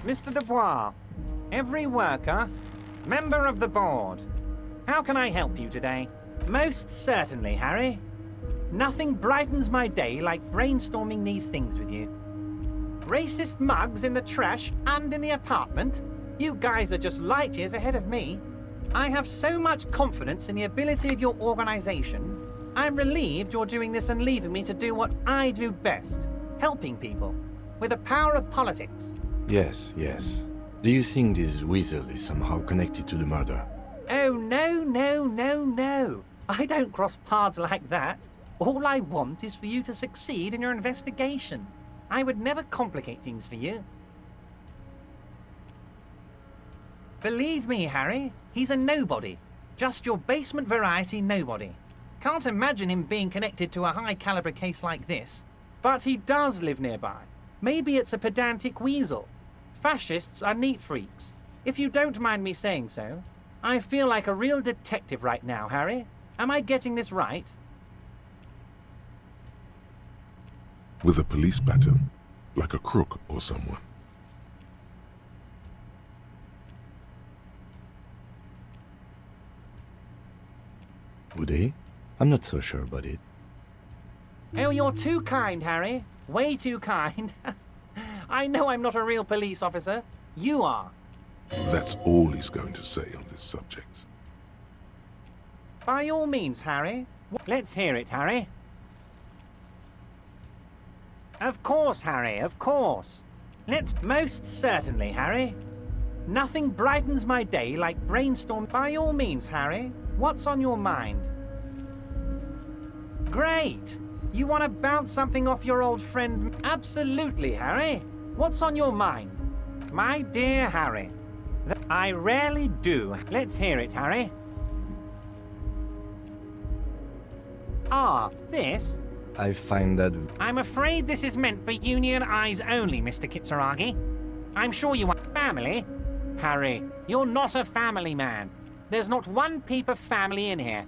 Mr. Dubois, every worker, member of the board. How can I help you today? Most certainly, Harry. Nothing brightens my day like brainstorming these things with you. Racist mugs in the trash and in the apartment? You guys are just light years ahead of me. I have so much confidence in the ability of your organization. I'm relieved you're doing this and leaving me to do what I do best, helping people, with the power of politics. Yes. Do you think this weasel is somehow connected to the murder? Oh, no. I don't cross paths like that. All I want is for you to succeed in your investigation. I would never complicate things for you. Believe me, Harry, he's a nobody. Just your basement variety nobody. Can't imagine him being connected to a high-caliber case like this. But he does live nearby. Maybe it's a pedantic weasel. Fascists are neat freaks. If you don't mind me saying so, I feel like a real detective right now, Harry. Am I getting this right? With a police pattern, like a crook or someone. Would he? I'm not so sure about it. Oh, you're too kind, Harry. Way too kind. I know I'm not a real police officer. You are. That's all he's going to say on this subject. By all means, Harry. Let's hear it, Harry. Of course, Harry, of course. Most certainly, Harry. Nothing brightens my day like brainstorm. By all means, Harry. What's on your mind? Great! You want to bounce something off your old friend? Absolutely, Harry. What's on your mind? My dear Harry. I rarely do. Let's hear it, Harry. Ah, this? I find that... I'm afraid this is meant for union eyes only, Mr. Kitsuragi. I'm sure you want family. Harry, you're not a family man. There's not one peep of family in here.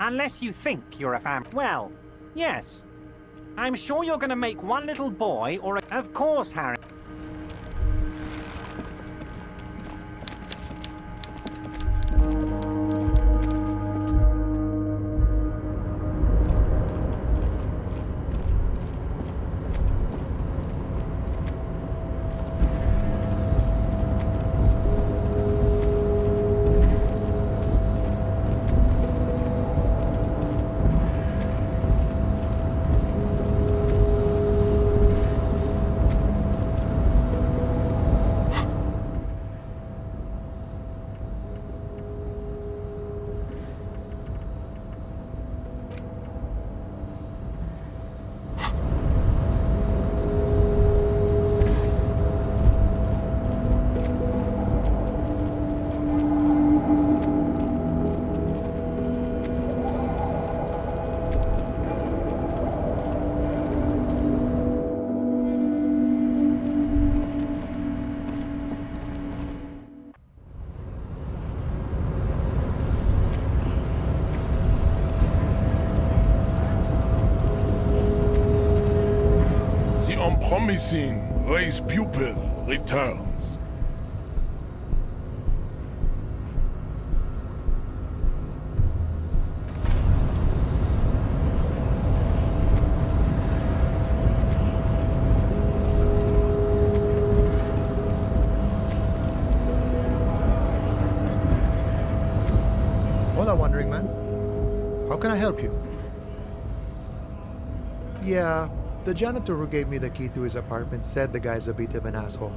Unless you think you're a family. Well, yes. I'm sure you're going to make one little boy or a... Of course, Harry. Promising race pupil returns. Hola, wandering man. How can I help you? Yeah, the janitor who gave me the key to his apartment said the guy's a bit of an asshole.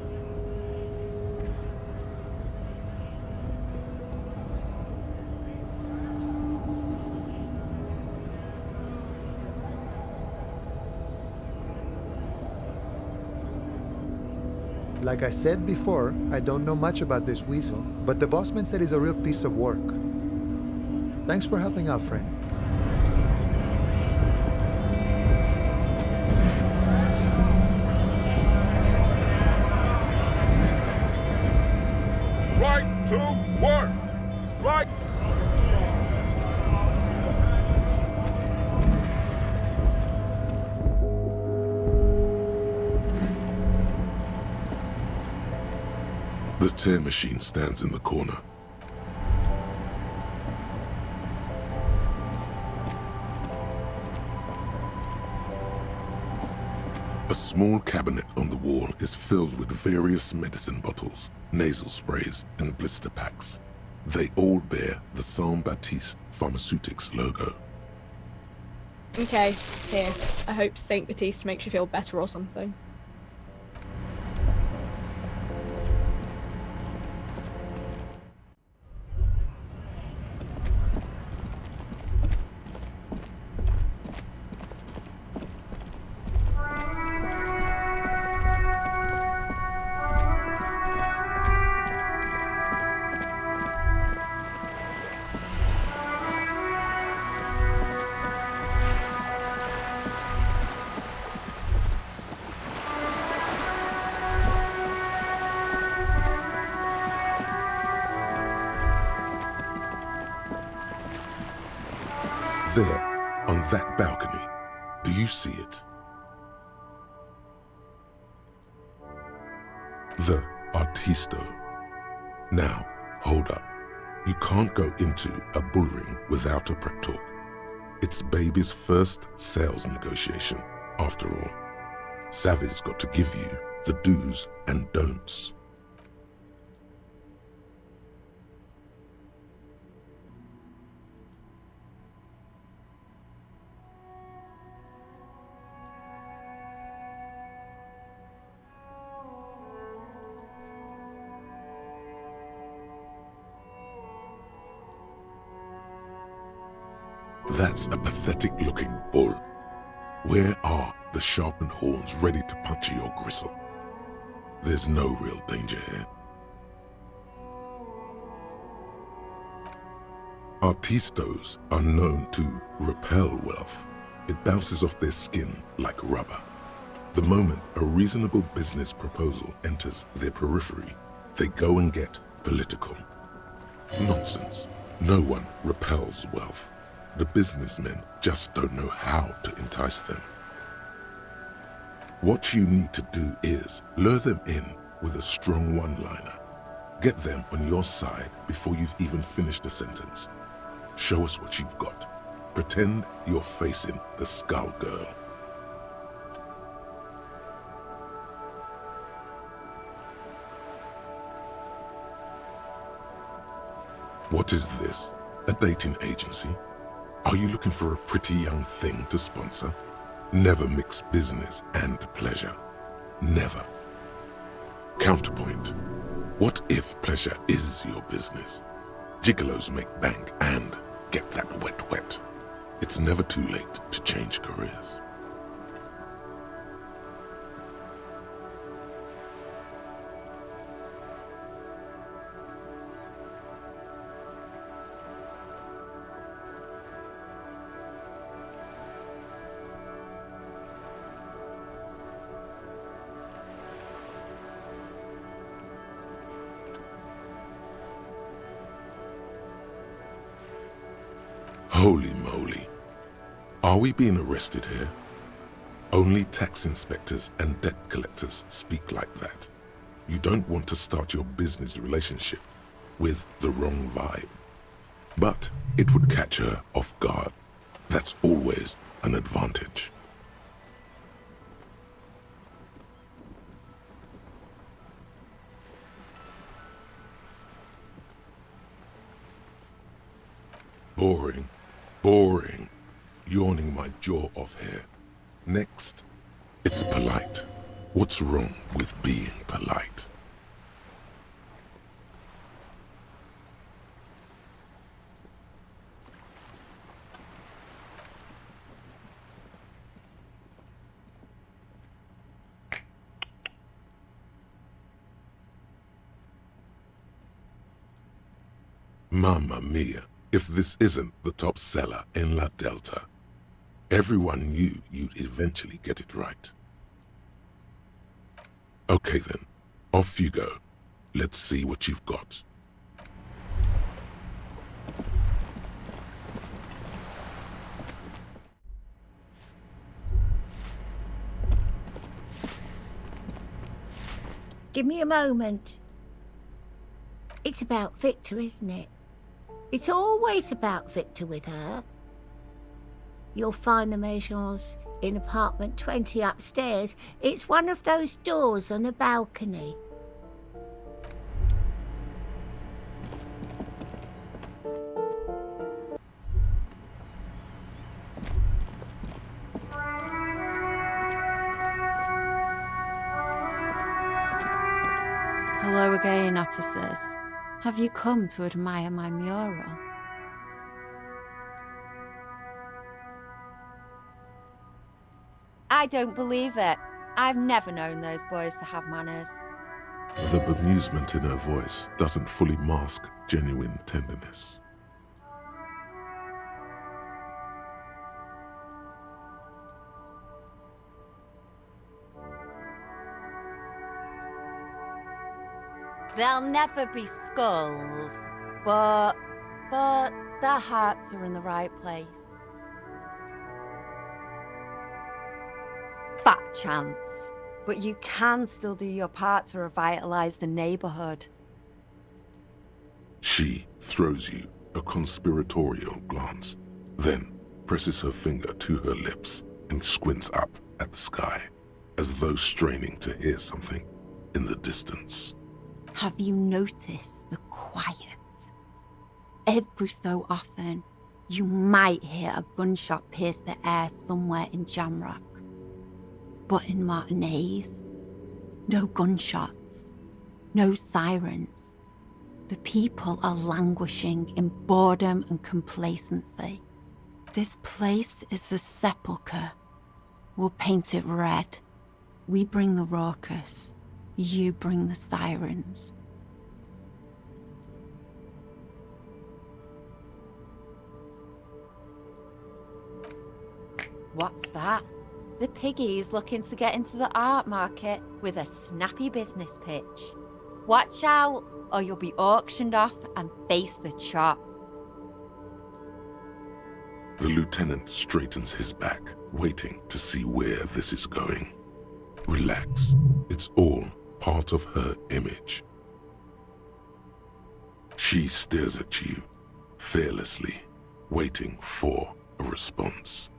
Like I said before, I don't know much about this weasel, but the bossman said he's a real piece of work. Thanks for helping out, friend. Right to work! Right! The tear machine stands in the corner. A small cabinet on the wall is filled with various medicine bottles, nasal sprays, and blister packs. They all bear the Saint Baptiste Pharmaceutics logo. Okay, here. I hope Saint Baptiste makes you feel better or something. There, on that balcony, do you see it? The Artisto. Now, hold up. You can't go into a bullring without a prep talk. It's baby's first sales negotiation, after all. Savvy's got to give you the do's and don'ts. That's a pathetic-looking bull. Where are the sharpened horns ready to puncture your gristle? There's no real danger here. Artistos are known to repel wealth. It bounces off their skin like rubber. The moment a reasonable business proposal enters their periphery, they go and get political. Nonsense. No one repels wealth. The businessmen just don't know how to entice them. What you need to do is lure them in with a strong one-liner. Get them on your side before you've even finished a sentence. Show us what you've got. Pretend you're facing the Skull Girl. What is this? A dating agency? Are you looking for a pretty young thing to sponsor? Never mix business and pleasure. Never. Counterpoint. What if pleasure is your business? Gigolos make bank and get that wet. It's never too late to change careers. Holy moly. Are we being arrested here? Only tax inspectors and debt collectors speak like that. You don't want to start your business relationship with the wrong vibe. But it would catch her off guard. That's always an advantage. Boring. Boring. Yawning my jaw off here. Next, it's polite. What's wrong with being polite? Mamma mia. If this isn't the top seller in La Delta, everyone knew you'd eventually get it right. Okay then, off you go. Let's see what you've got. Give me a moment. It's about Victor, isn't it? It's always about Victor with her. You'll find the Maisons in apartment 20 upstairs. It's one of those doors on the balcony. Hello again, officers. Have you come to admire my mural? I don't believe it. I've never known those boys to have manners. The bemusement in her voice doesn't fully mask genuine tenderness. There'll never be skulls, but their hearts are in the right place. Fat chance, but you can still do your part to revitalize the neighborhood. She throws you a conspiratorial glance, then presses her finger to her lips and squints up at the sky, as though straining to hear something in the distance. Have you noticed the quiet? Every so often, you might hear a gunshot pierce the air somewhere in Jamrock. But in Martinez, no gunshots, no sirens. The people are languishing in boredom and complacency. This place is a sepulchre. We'll paint it red. We bring the raucous. You bring the sirens. What's that? The piggy's looking to get into the art market with a snappy business pitch. Watch out, or you'll be auctioned off and face the chop. The lieutenant straightens his back, waiting to see where this is going. Relax. It's all part of her image. She stares at you, fearlessly, waiting for a response.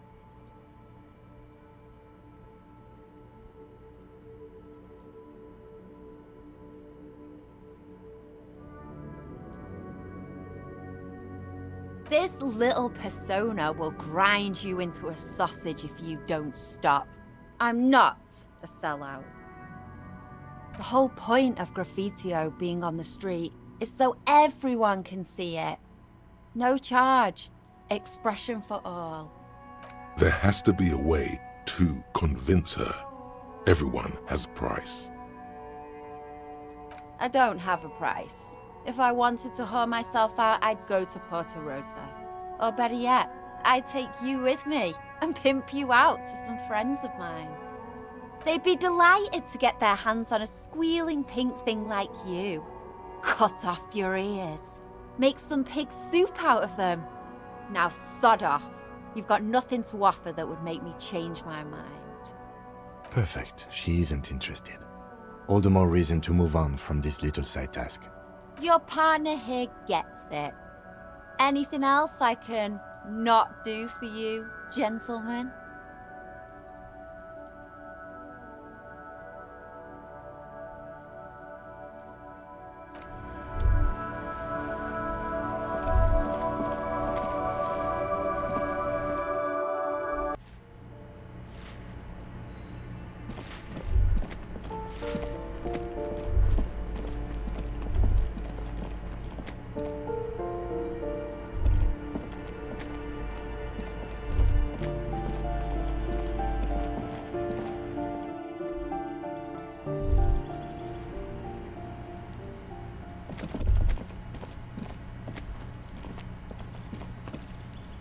This little persona will grind you into a sausage if you don't stop. I'm not a sellout. The whole point of graffitio being on the street is so everyone can see it. No charge, expression for all. There has to be a way to convince her. Everyone has a price. I don't have a price. If I wanted to whore myself out, I'd go to Porto Rosa. Or better yet, I'd take you with me and pimp you out to some friends of mine. They'd be delighted to get their hands on a squealing pink thing like you. Cut off your ears. Make some pig soup out of them. Now sod off. You've got nothing to offer that would make me change my mind. Perfect. She isn't interested. All the more reason to move on from this little side task. Your partner here gets it. Anything else I can not do for you, gentlemen?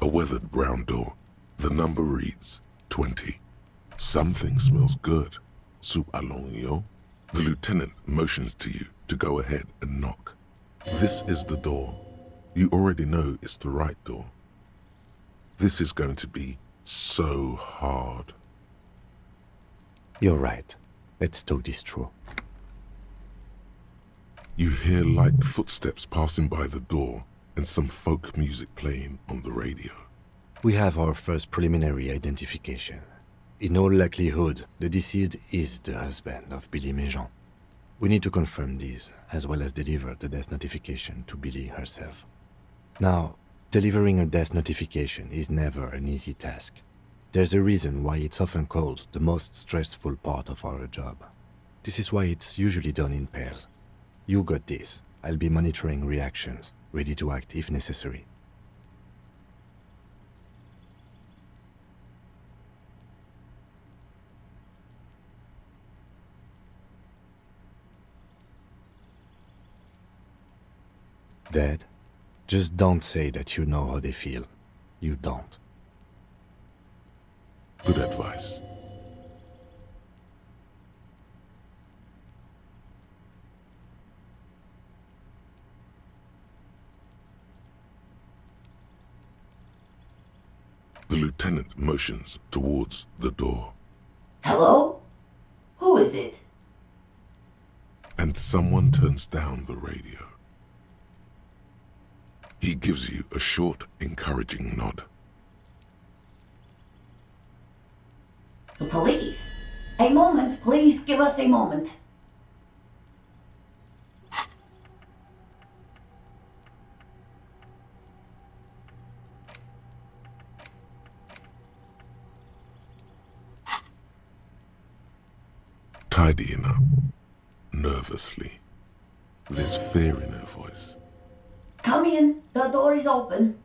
A weathered brown door. The number reads 20. Something smells good. Soup alongio. The lieutenant motions to you to go ahead and knock. This is the door. You already know it's the right door. This is going to be so hard. You're right. Let's talk this through. You hear light footsteps passing by the door and some folk music playing on the radio. We have our first preliminary identification. In all likelihood, the deceased is the husband of Billy Méjean. We need to confirm this, as well as deliver the death notification to Billy herself. Now, delivering a death notification is never an easy task. There's a reason why it's often called the most stressful part of our job. This is why it's usually done in pairs. You got this. I'll be monitoring reactions, ready to act if necessary. Dad, just don't say that you know how they feel. You don't. Good advice. The lieutenant motions towards the door. Hello? Who is it? And someone turns down the radio. He gives you a short, encouraging nod. The police. A moment, please give us a moment. Tidying up, nervously. There's fear in her voice. Come in, the door is open.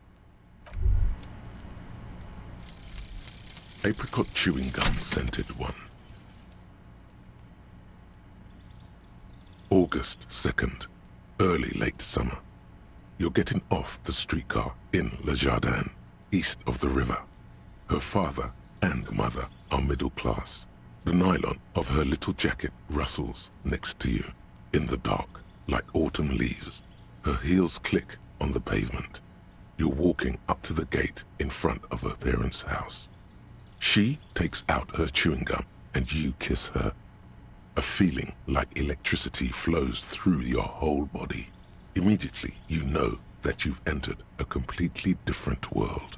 Apricot chewing gum scented one. August 2nd, early late summer. You're getting off the streetcar in Le Jardin, east of the river. Her father and mother are middle class. The nylon of her little jacket rustles next to you, in the dark, like autumn leaves. Her heels click on the pavement. You're walking up to the gate in front of her parents' house. She takes out her chewing gum and you kiss her. A feeling like electricity flows through your whole body. Immediately, you know that you've entered a completely different world.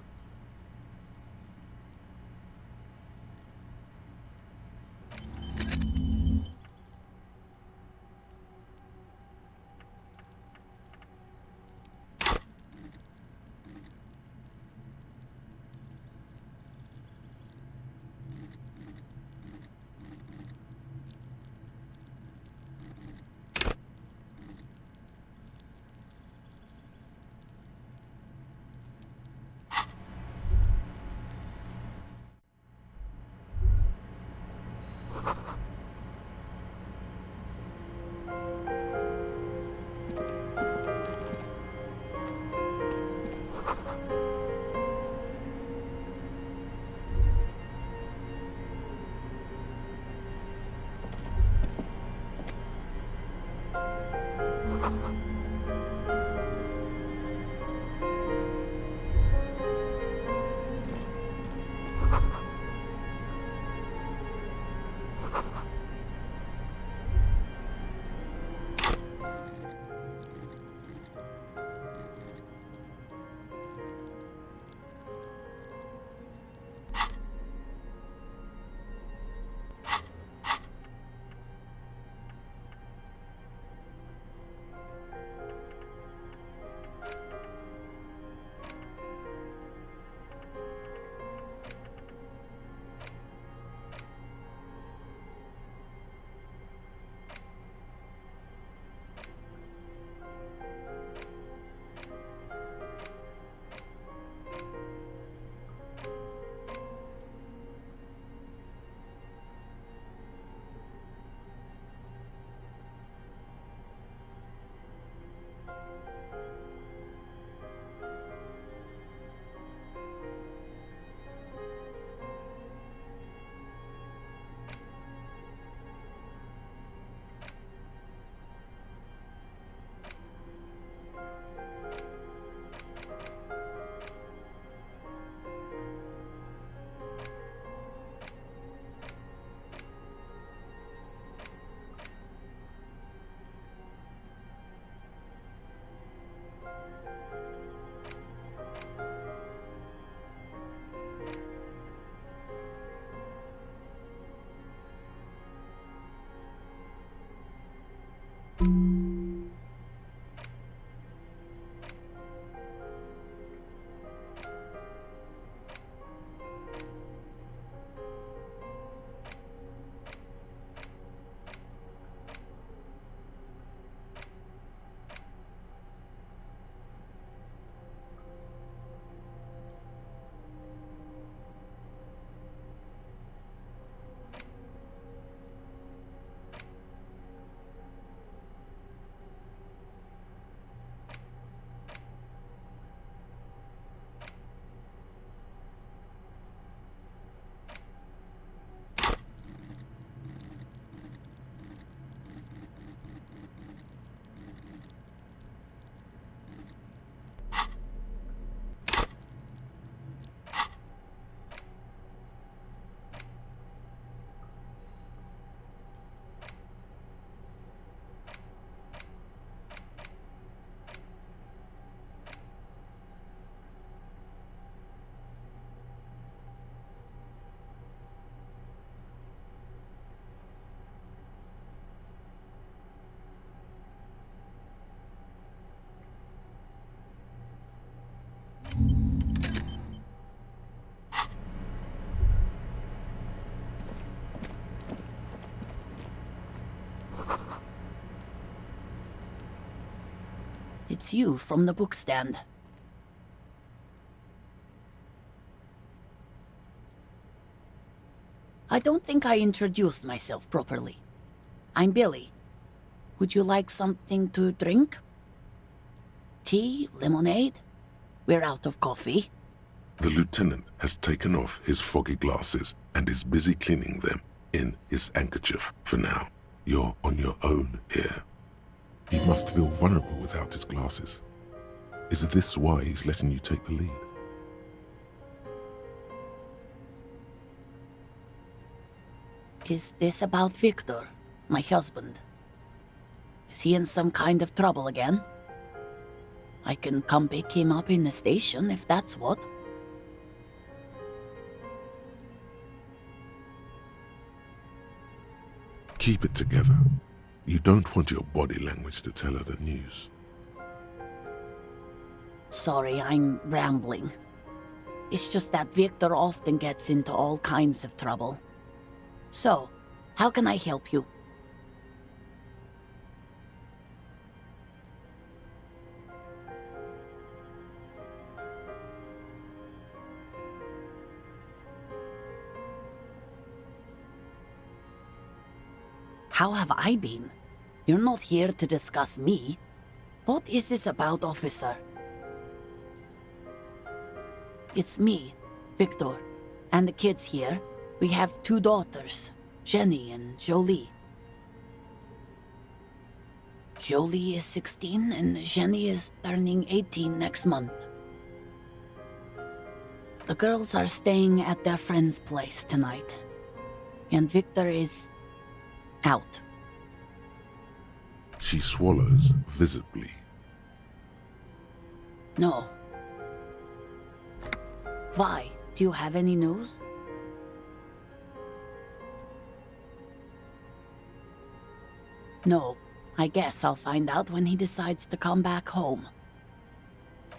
it's you from the bookstand. I don't think I introduced myself properly. I'm Billy. Would you like something to drink? Tea? Lemonade? We're out of coffee. The lieutenant has taken off his foggy glasses and is busy cleaning them in his handkerchief for now. You're on your own here. He must feel vulnerable without his glasses. Is this why he's letting you take the lead? Is this about Victor, my husband? Is he in some kind of trouble again? I can come pick him up in the station if that's what. Keep it together. You don't want your body language to tell her the news. Sorry, I'm rambling. It's just that Victor often gets into all kinds of trouble. So, how can I help you? How have I been? You're not here to discuss me. What is this about, officer? It's me, Victor, and the kids here. We have 2 daughters, Jenny and Jolie. Jolie is 16 and Jenny is turning 18 next month. The girls are staying at their friend's place tonight, and Victor is out. She swallows visibly. No. Why? Do you have any news? No. I guess I'll find out when he decides to come back home.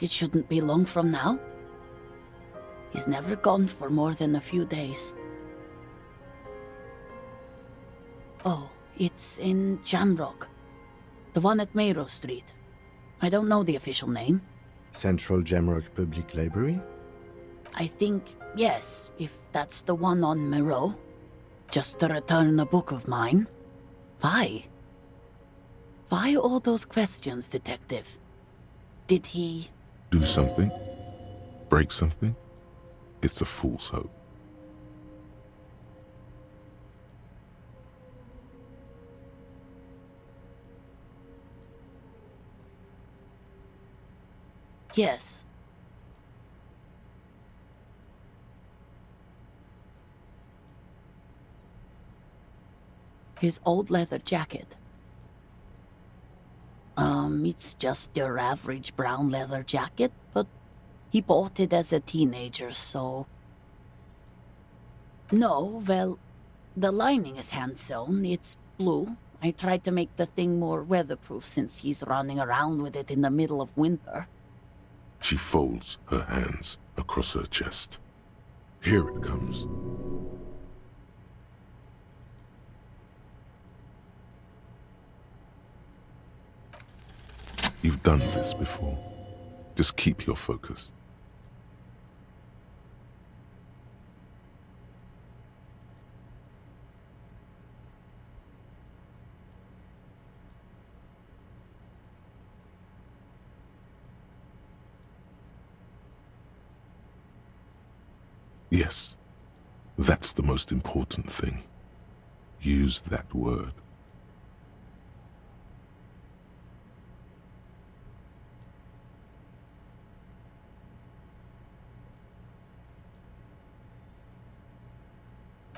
It shouldn't be long from now. He's never gone for more than a few days. Oh, it's in Jamrock. The one at Mayrow Street. I don't know the official name. Central Jamrock Public Library? I think, yes, if that's the one on Mayrow. Just to return a book of mine. Why? Why all those questions, Detective? Did he... Do something? Break something? It's a fool's hope. Yes. His old leather jacket. It's just your average brown leather jacket, but he bought it as a teenager, so... No, well, the lining is hand-sewn. It's blue. I tried to make the thing more weatherproof since he's running around with it in the middle of winter. She folds her hands across her chest. Here it comes. You've done this before. Just keep your focus. Yes, that's the most important thing. Use that word.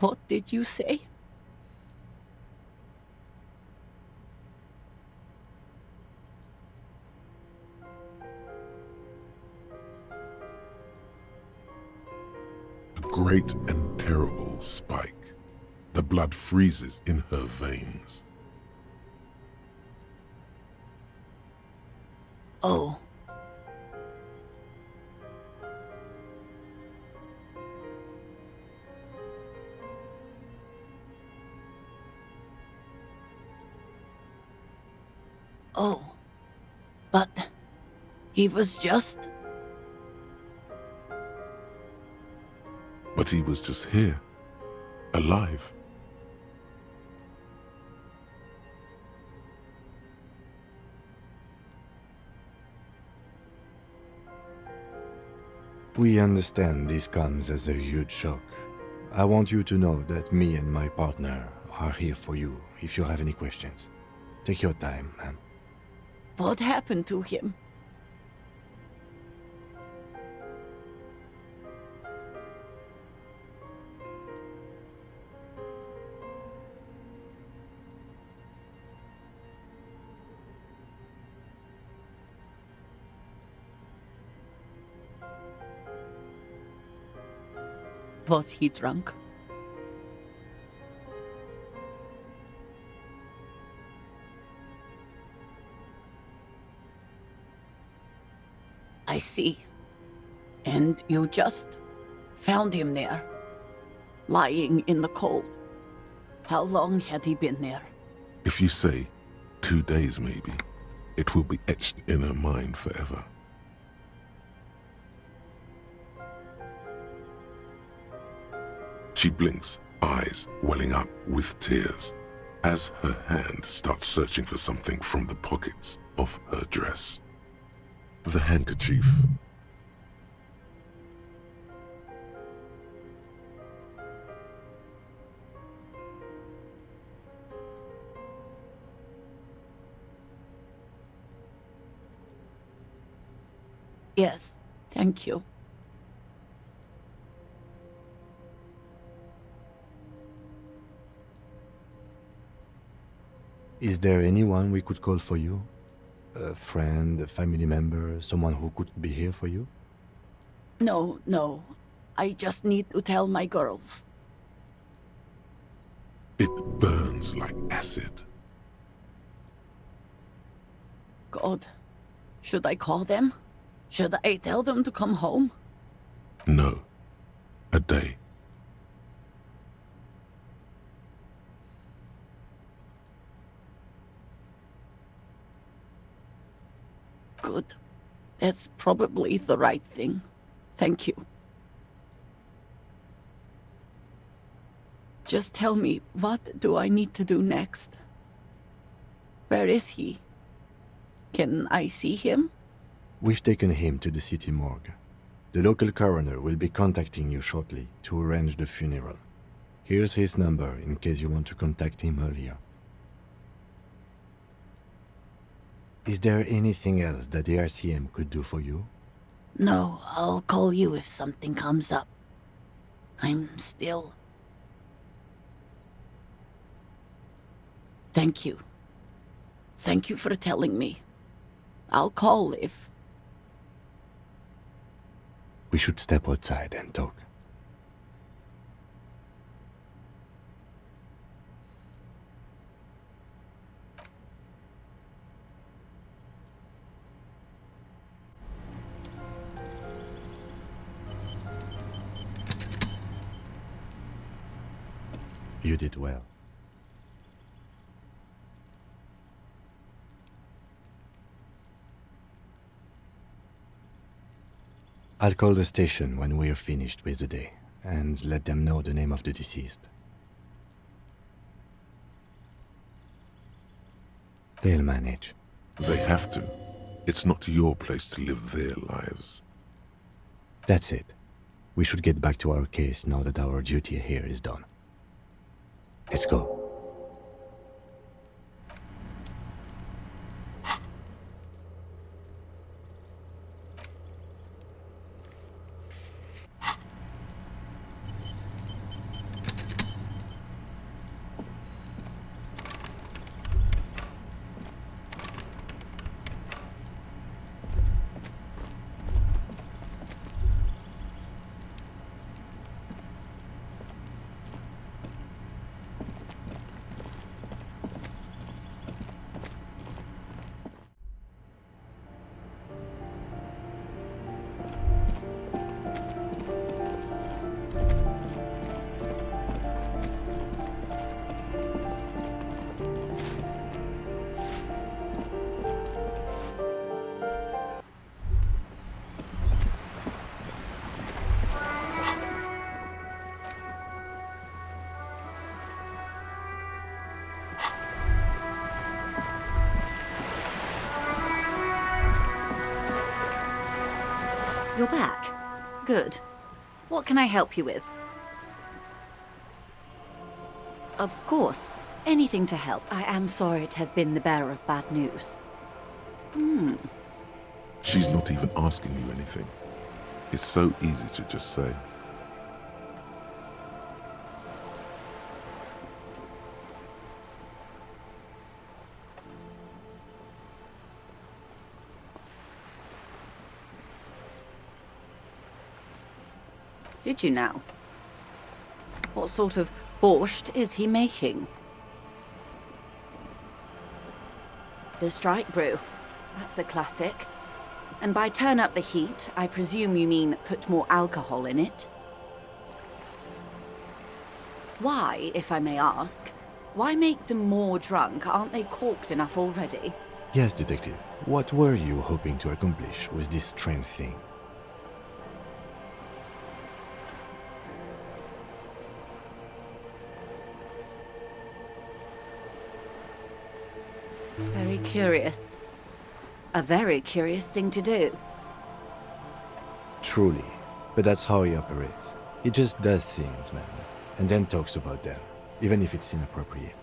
What did you say? A great and terrible spike. The blood freezes in her veins. Oh. Oh. But He was just... But he was just here, alive. We understand this comes as a huge shock. I want you to know that me and my partner are here for you if you have any questions. Take your time, ma'am. What happened to him? Was he drunk? I see. And you just found him there, lying in the cold. How long had he been there? If you say 2 days maybe, it will be etched in her mind forever. She blinks, eyes welling up with tears, as her hand starts searching for something from the pockets of her dress. The handkerchief. Yes, thank you. Is there anyone we could call for you? A friend, a family member, someone who could be here for you? No. I just need to tell my girls. It burns like acid. God, should I call them? Should I tell them to come home? No. A day. Good. That's probably the right thing. Thank you. Just tell me, what do I need to do next? Where is he? Can I see him? We've taken him to the city morgue. The local coroner will be contacting you shortly to arrange the funeral. Here's his number in case you want to contact him earlier. Is there anything else that the RCM could do for you? No, I'll call you if something comes up. I'm still... Thank you. Thank you for telling me. I'll call if... We should step outside and talk. You did well. I'll call the station when we're finished with the day, and let them know the name of the deceased. They'll manage. They have to. It's not your place to live their lives. That's it. We should get back to our case now that our duty here is done. Let's go. You're back. Good. What can I help you with? Of course. Anything to help. I am sorry to have been the bearer of bad news. She's not even asking you anything. It's so easy to just say. Did you now? What sort of borscht is he making? The strike brew. That's a classic. And by turn up the heat, I presume you mean put more alcohol in it? Why, if I may ask? Why make them more drunk? Aren't they corked enough already? Yes, Detective. What were you hoping to accomplish with this strange thing? Very curious. A very curious thing to do. Truly. But that's how he operates. He just does things, man. And then talks about them, even if it's inappropriate.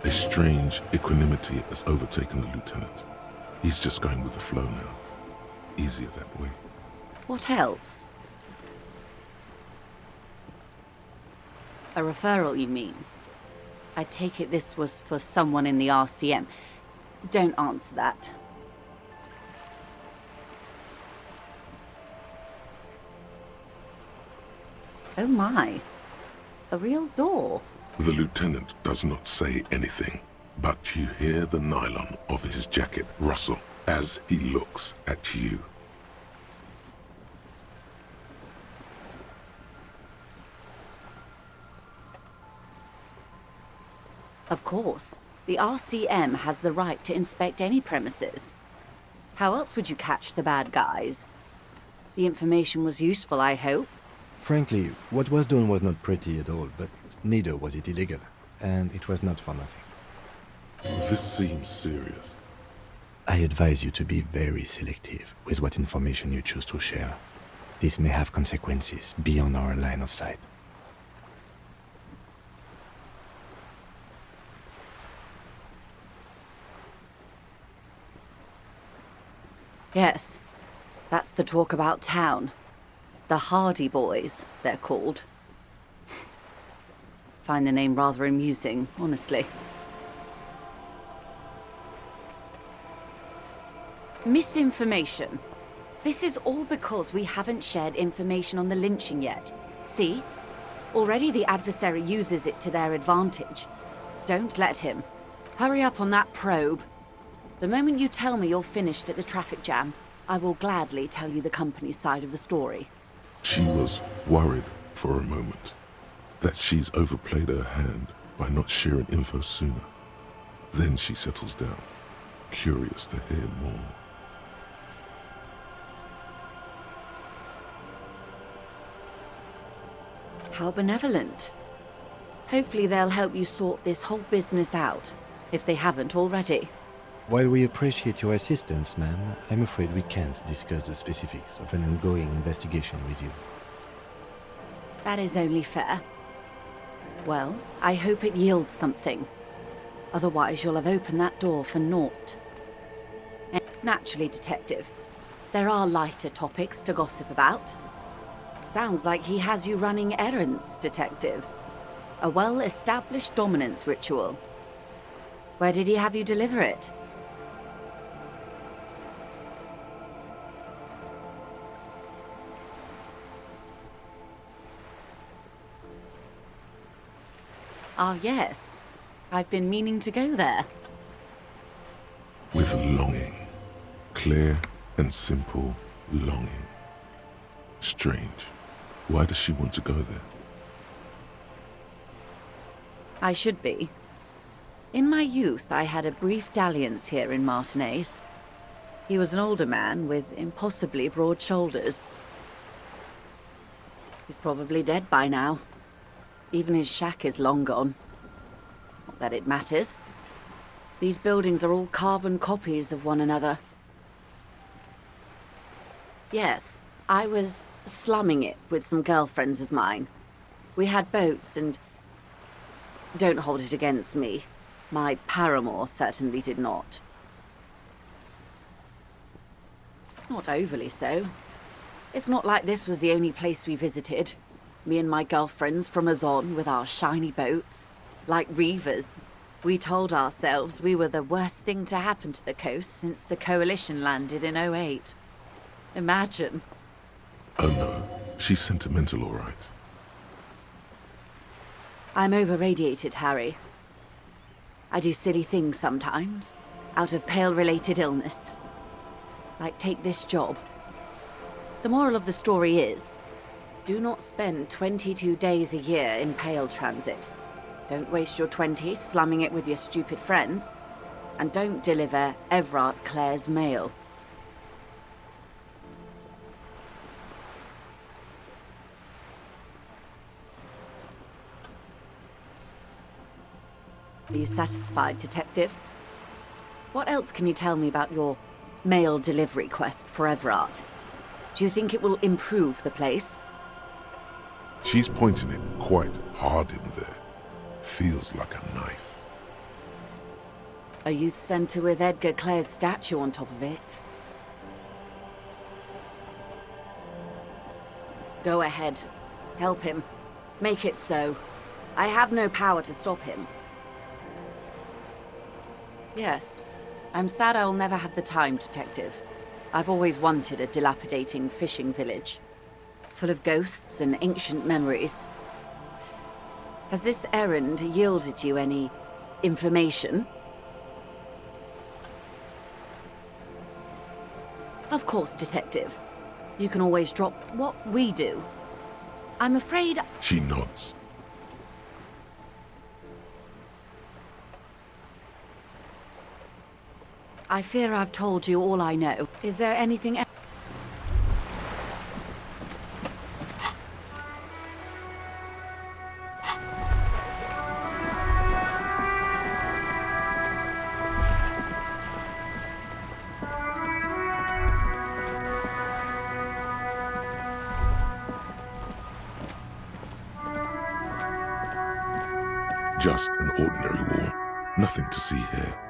A strange equanimity has overtaken the lieutenant. He's just going with the flow now. Easier that way. What else? A referral, you mean? I take it this was for someone in the RCM. Don't answer that. Oh my. A real door. The lieutenant does not say anything, but you hear the nylon of his jacket rustle as he looks at you. Of course. The RCM has the right to inspect any premises. How else would you catch the bad guys? The information was useful, I hope. Frankly, what was done was not pretty at all, but neither was it illegal. And it was not for nothing. This seems serious. I advise you to be very selective with what information you choose to share. This may have consequences beyond our line of sight. Yes, that's the talk about town. The Hardy Boys, they're called. Find the name rather amusing, honestly. Misinformation. This is all because we haven't shared information on the lynching yet. See? Already the adversary uses it to their advantage. Don't let him. Hurry up on that probe. The moment you tell me you're finished at the traffic jam, I will gladly tell you the company's side of the story. She was worried for a moment that she's overplayed her hand by not sharing info sooner. Then she settles down, curious to hear more. How benevolent. Hopefully they'll help you sort this whole business out, if they haven't already. While we appreciate your assistance, ma'am, I'm afraid we can't discuss the specifics of an ongoing investigation with you. That is only fair. Well, I hope it yields something. Otherwise, you'll have opened that door for naught. Naturally, Detective. There are lighter topics to gossip about. Sounds like he has you running errands, Detective. A well-established dominance ritual. Where did he have you deliver it? Ah, yes. I've been meaning to go there. With longing. Clear and simple longing. Strange. Why does she want to go there? I should be. In my youth, I had a brief dalliance here in Martinez. He was an older man with impossibly broad shoulders. He's probably dead by now. Even his shack is long gone. Not that it matters. These buildings are all carbon copies of one another. Yes, I was slumming it with some girlfriends of mine. We had boats and... Don't hold it against me. My paramour certainly did not. Not overly so. It's not like this was the only place we visited. Me and my girlfriends from Azon with our shiny boats. Like reavers. We told ourselves we were the worst thing to happen to the coast since the Coalition landed in '08. Imagine. Oh no, she's sentimental, all right. I'm over-radiated, Harry. I do silly things sometimes, out of Pale-related illness. Like take this job. The moral of the story is, do not spend 22 days a year in Pale transit. Don't waste your 20s slumming it with your stupid friends. And don't deliver Evrart Clare's mail. Are you satisfied, Detective? What else can you tell me about your mail delivery quest for Evrart? Do you think it will improve the place? She's pointing it quite hard in there. Feels like a knife. A youth centre with Edgar Clare's statue on top of it. Go ahead. Help him. Make it so. I have no power to stop him. Yes. I'm sad I'll never have the time, Detective. I've always wanted a dilapidating fishing village. Full of ghosts and ancient memories. Has this errand yielded you any information? Of course, Detective. You can always drop what we do. I'm afraid... She nods. I fear I've told you all I know. Is there anything else? Just an ordinary wall. Nothing to see here.